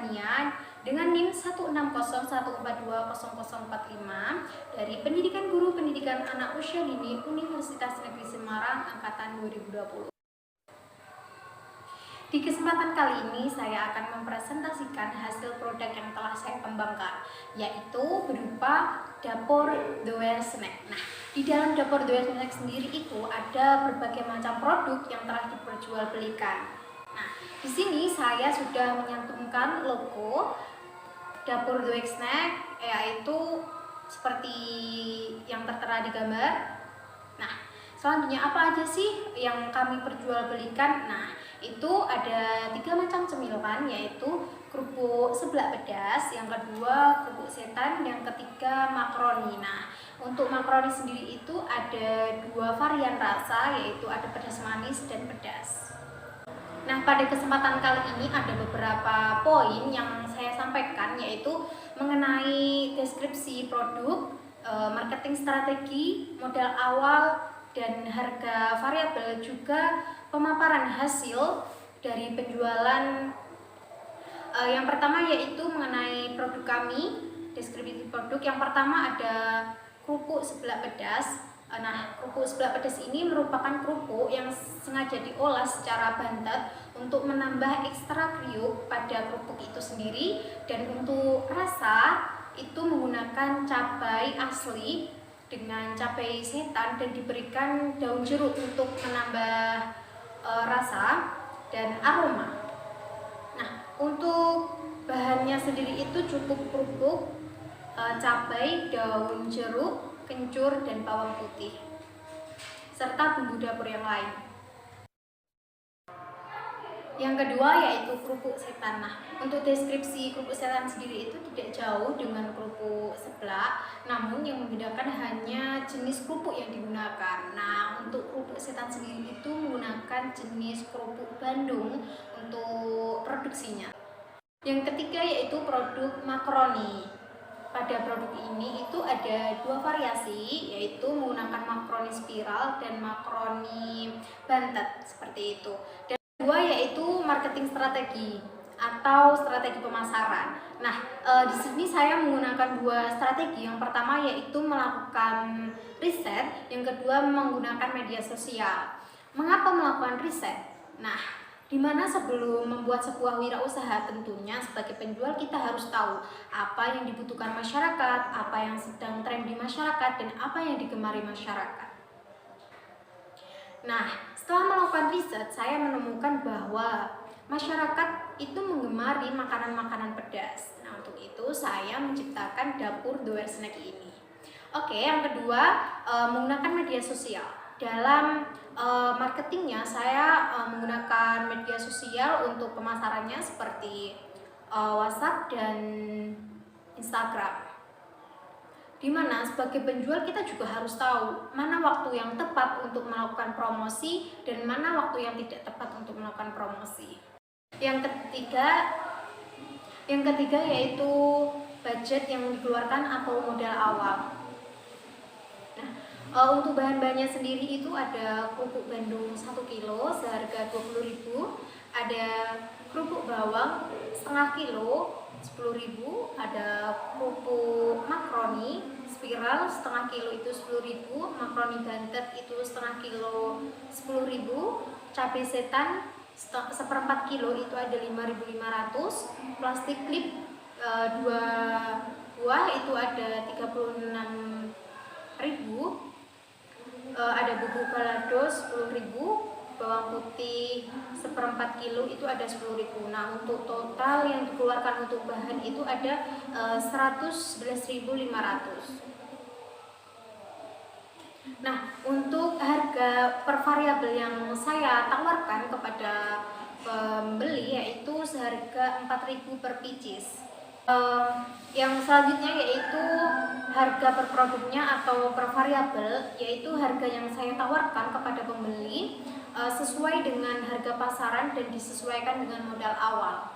Pertanian dengan NIM 16014200045 dari Pendidikan Guru Pendidikan Anak Usia Dini Universitas Negeri Semarang angkatan 2020. Di kesempatan kali ini saya akan mempresentasikan hasil produk yang telah saya kembangkan, yaitu berupa dapur doer snack. Nah, di dalam dapur doer snack sendiri itu ada berbagai macam produk yang telah diperjualbelikan. Nah, di sini saya sudah menyantumkan logo dapur doer snack, yaitu seperti yang tertera di gambar. Nah, selanjutnya apa aja sih yang kami perjualbelikan? Nah, itu ada 3 macam cemilan, yaitu kerupuk seblak pedas, yang kedua kerupuk setan, yang ketiga makaroni. Nah, untuk makaroni sendiri itu ada 2 varian rasa, yaitu ada pedas manis dan pedas. Nah, pada kesempatan kali ini ada beberapa poin yang saya sampaikan, yaitu mengenai deskripsi produk, marketing strategi, modal awal, dan harga variabel, juga pemaparan hasil dari penjualan. Yang pertama yaitu mengenai produk kami, deskripsi produk. Yang pertama ada kerupuk seblak pedas. Nah, kerupuk seblak pedas ini merupakan kerupuk yang sengaja diolah secara bantet untuk menambah ekstra kriuk pada kerupuk itu sendiri, dan untuk rasa itu menggunakan cabai asli dengan cabai setan dan diberikan daun jeruk untuk menambah rasa dan aroma. Nah, untuk bahannya sendiri itu cukup kerupuk, cabai, daun jeruk, kencur, dan bawang putih, serta bumbu dapur yang lain. Yang kedua yaitu kerupuk setan. Nah, untuk deskripsi kerupuk setan sendiri itu tidak jauh dengan kerupuk seblak, namun yang membedakan hanya jenis kerupuk yang digunakan. Nah, untuk kerupuk setan sendiri itu menggunakan jenis kerupuk Bandung untuk produksinya. Yang ketiga yaitu produk makaroni. Pada produk ini itu ada 2 variasi, yaitu menggunakan makaroni spiral dan makaroni bantet seperti itu. Dan kedua yaitu marketing strategi atau strategi pemasaran. Nah, di sini saya menggunakan 2 strategi. Yang pertama yaitu melakukan riset, yang kedua menggunakan media sosial. Mengapa melakukan riset? Nah, dimana sebelum membuat sebuah wirausaha, tentunya sebagai penjual kita harus tahu apa yang dibutuhkan masyarakat, apa yang sedang tren di masyarakat, dan apa yang digemari masyarakat. Nah, setelah melakukan riset, saya menemukan bahwa masyarakat itu menggemari makanan-makanan pedas. Nah, untuk itu saya menciptakan dapur doer snack ini. Oke, yang kedua menggunakan media sosial. Dalam marketingnya saya menggunakan media sosial untuk pemasarannya seperti WhatsApp dan Instagram. Dimana sebagai penjual kita juga harus tahu mana waktu yang tepat untuk melakukan promosi dan mana waktu yang tidak tepat untuk melakukan promosi. Yang ketiga yaitu budget yang dikeluarkan atau modal awal. Nah, untuk bahan-bahannya sendiri itu ada kerupuk Bandung 1 kilo seharga 20.000, ada kerupuk bawang setengah kilo 10.000, ada kerupuk makaroni spiral setengah kilo itu 10.000, makaroni bantet itu setengah kilo 10.000, cabai setan seperempat kilo itu ada 5.500, plastik klip 2 buah itu ada 36.000, ada bubuk balado 10.000, bawang putih seperempat kilo itu ada 10.000. Nah, untuk total yang dikeluarkan untuk bahan itu ada 111.500. Nah, untuk harga per variabel yang saya tawarkan kepada pembeli yaitu seharga 4.000 per pieces. Yang selanjutnya yaitu harga per produknya atau per variabel, yaitu harga yang saya tawarkan kepada pembeli sesuai dengan harga pasaran dan disesuaikan dengan modal awal.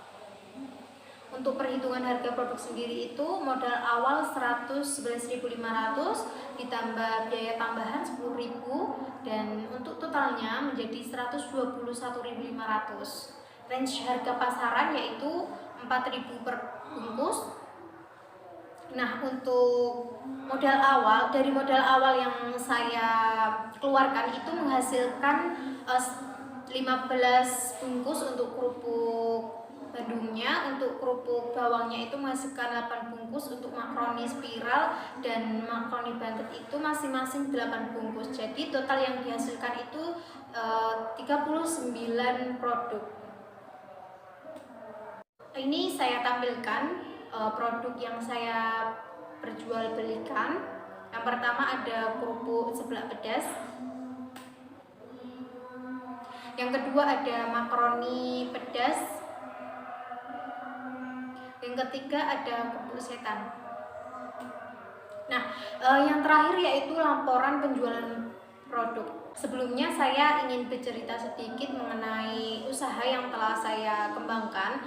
Untuk perhitungan harga produk sendiri itu modal awal 111.500 ditambah biaya tambahan 10.000 dan untuk totalnya menjadi 121.500. Range harga pasaran yaitu 4.000 per bungkus. Nah, untuk modal awal, dari modal awal yang saya keluarkan itu menghasilkan 15 bungkus untuk kerupuk Bandungnya, untuk kerupuk bawangnya itu menghasilkan 8 bungkus, untuk makaroni spiral dan makaroni bantet itu masing-masing 8 bungkus. Jadi total yang dihasilkan itu 39 produk. Ini saya tampilkan produk yang saya perjualbelikan. Yang pertama ada kerupuk seblak pedas. Yang kedua ada makaroni pedas. Yang ketiga ada kerupuk setan. Nah, yang terakhir yaitu laporan penjualan produk. Sebelumnya saya ingin bercerita sedikit mengenai usaha yang telah saya kembangkan.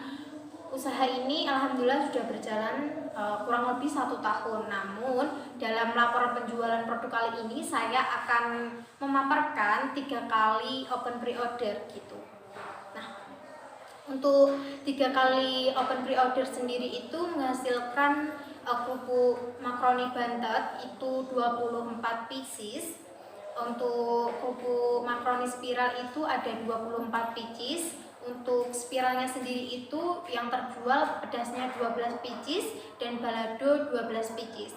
Usaha ini alhamdulillah sudah berjalan kurang lebih 1 tahun. Namun dalam laporan penjualan produk kali ini saya akan memaparkan 3 kali open pre-order gitu. Nah, untuk 3 kali open pre-order sendiri itu menghasilkan kerupuk makaroni bantet itu 24 pieces. Untuk kerupuk makaroni spiral itu ada 24 pieces. Untuk spiralnya sendiri itu yang terjual pedasnya 12 pieces dan balado 12 pieces.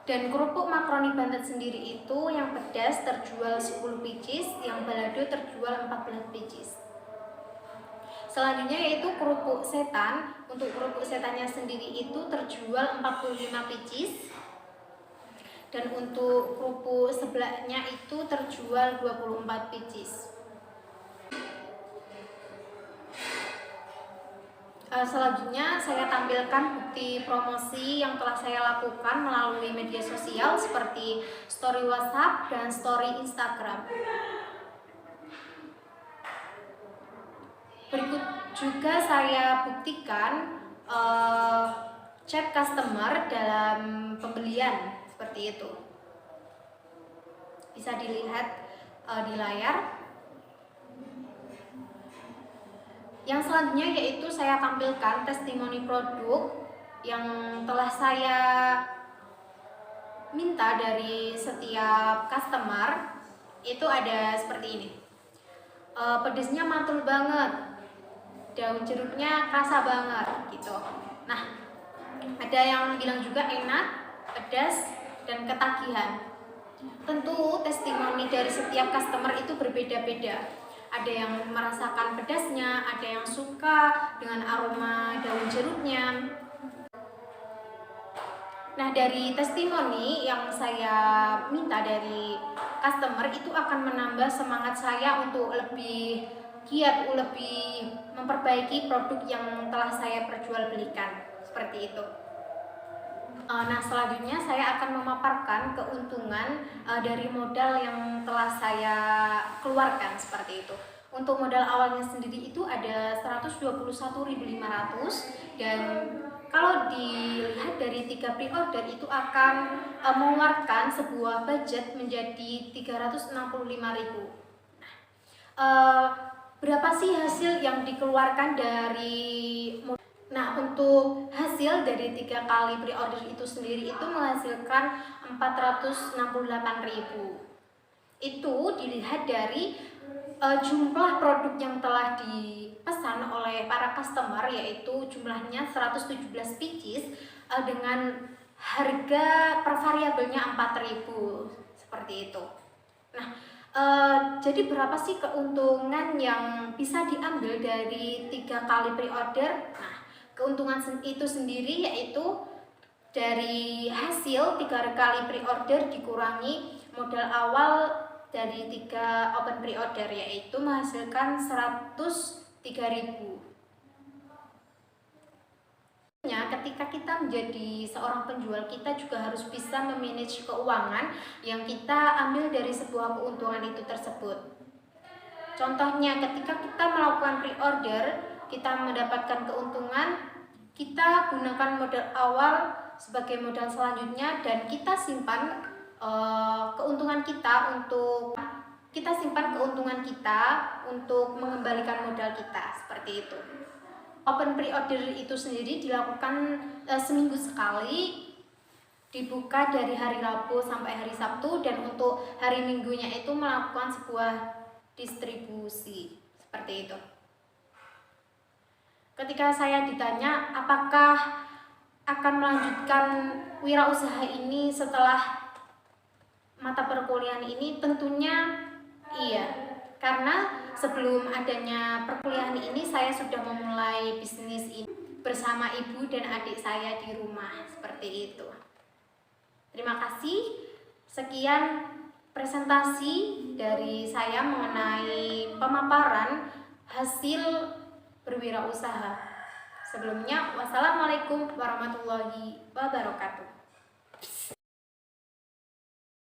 Dan kerupuk makaroni bantet sendiri itu yang pedas terjual 10 pieces, yang balado terjual 14 pieces. Selanjutnya yaitu kerupuk setan. Untuk kerupuk setannya sendiri itu terjual 45 pieces. Dan untuk kerupuk seblaknya itu terjual 24 pieces. Selanjutnya saya tampilkan bukti promosi yang telah saya lakukan melalui media sosial seperti story WhatsApp dan story Instagram. Berikut juga saya buktikan chat customer dalam pembelian seperti itu. Bisa dilihat di layar. Yang selanjutnya yaitu saya tampilkan testimoni produk yang telah saya minta dari setiap customer. Itu ada seperti ini. Pedesnya mantul banget, daun jeruknya kerasa banget gitu. Nah, ada yang bilang juga enak, pedas, dan ketagihan. Tentu testimoni dari setiap customer itu berbeda-beda. Ada yang merasakan pedasnya, ada yang suka dengan aroma daun jeruknya. Nah, dari testimoni yang saya minta dari customer itu akan menambah semangat saya untuk lebih giat, lebih memperbaiki produk yang telah saya perjualbelikan. Seperti itu. Nah, selanjutnya saya akan memaparkan keuntungan dari modal yang telah saya keluarkan seperti itu. Untuk modal awalnya sendiri itu ada 121.500 dan kalau dilihat dari 3 pre-order itu akan mengeluarkan sebuah budget menjadi 365.000. Berapa sih hasil yang dikeluarkan dari Nah, untuk hasil dari 3 kali pre-order itu sendiri itu menghasilkan 468.000. Itu dilihat dari jumlah produk yang telah dipesan oleh para customer, yaitu jumlahnya 117 pieces dengan harga per variabelnya 4.000 seperti itu. Nah, jadi berapa sih keuntungan yang bisa diambil dari 3 kali pre-order? Nah, keuntungan itu sendiri yaitu dari hasil 3 kali pre-order dikurangi modal awal dari 3 open pre-order, yaitu menghasilkan 103.000. Ketika kita menjadi seorang penjual, kita juga harus bisa memanage keuangan yang kita ambil dari sebuah keuntungan itu tersebut. Contohnya, ketika kita melakukan pre-order, kita mendapatkan keuntungan, kita gunakan modal awal sebagai modal selanjutnya dan kita simpan keuntungan kita untuk mengembalikan modal kita, seperti itu. open pre-order itu sendiri dilakukan seminggu sekali, dibuka dari hari Rabu sampai hari Sabtu, dan untuk hari Minggunya itu melakukan sebuah distribusi seperti itu. Ketika saya ditanya apakah akan melanjutkan wirausaha ini setelah mata perkuliahan ini, tentunya iya, karena sebelum adanya perkuliahan ini saya sudah memulai bisnis ini bersama ibu dan adik saya di rumah, seperti itu. Terima kasih. Sekian presentasi dari saya mengenai pemaparan hasil berwirausaha. Sebelumnya, wassalamualaikum warahmatullahi wabarakatuh.